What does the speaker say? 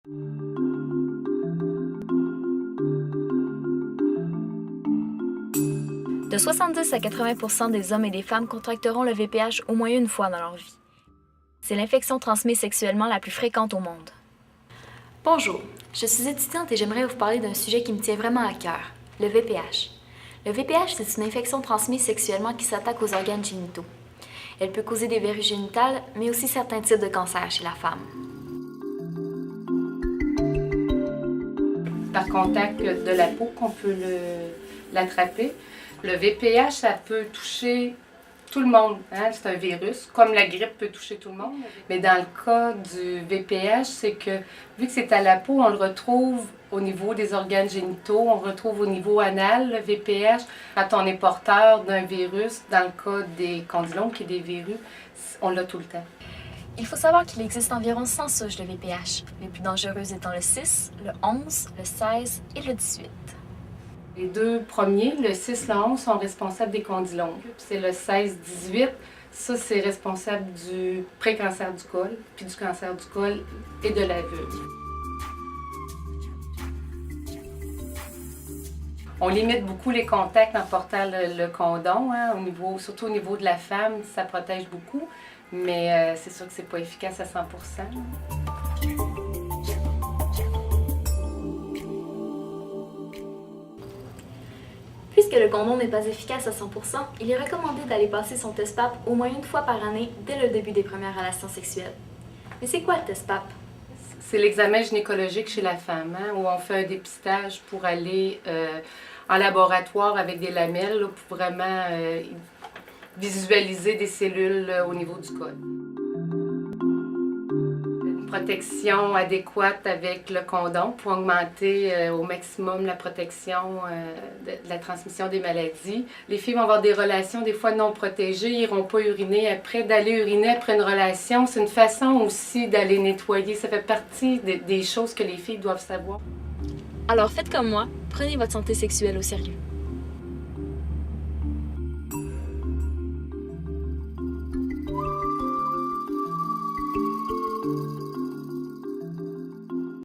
De 70 à 80% des hommes et des femmes contracteront le VPH au moins une fois dans leur vie. C'est l'infection transmise sexuellement la plus fréquente au monde. Bonjour, je suis étudiante et j'aimerais vous parler d'un sujet qui me tient vraiment à cœur, le VPH. Le VPH, c'est une infection transmise sexuellement qui s'attaque aux organes génitaux. Elle peut causer des verrues génitales, mais aussi certains types de cancers chez la femme. Par contact de la peau qu'on peut l'attraper. Le VPH, ça peut toucher tout le monde, hein? C'est un virus, comme la grippe peut toucher tout le monde. Mais dans le cas du VPH, c'est que vu que c'est à la peau, on le retrouve au niveau des organes génitaux, on le retrouve au niveau anal, le VPH. Quand on est porteur d'un virus, dans le cas des condylomes, qui est des verrues, on l'a tout le temps. Il faut savoir qu'il existe environ 100 souches de VPH, les plus dangereuses étant le 6, le 11, le 16 et le 18. Les deux premiers, le 6 et le 11, sont responsables des condylomes. C'est le 16-18, ça c'est responsable du précancer du col, puis du cancer du col et de la vulve. On limite beaucoup les contacts en portant le condom, hein, surtout au niveau de la femme, ça protège beaucoup, mais c'est sûr que c'est pas efficace à 100%. Puisque le condom n'est pas efficace à 100%, il est recommandé d'aller passer son test PAP au moins une fois par année dès le début des premières relations sexuelles. Mais c'est quoi le test PAP? C'est l'examen gynécologique chez la femme, hein, où on fait un dépistage pour aller en laboratoire avec des lamelles là, pour vraiment visualiser des cellules au niveau du col. Une protection adéquate avec le condom pour augmenter au maximum la protection de la transmission des maladies. Les filles vont avoir des relations des fois non protégées, ils n'iront pas uriner après. D'aller uriner après une relation, c'est une façon aussi d'aller nettoyer. Ça fait partie des choses que les filles doivent savoir. Alors faites comme moi, prenez votre santé sexuelle au sérieux.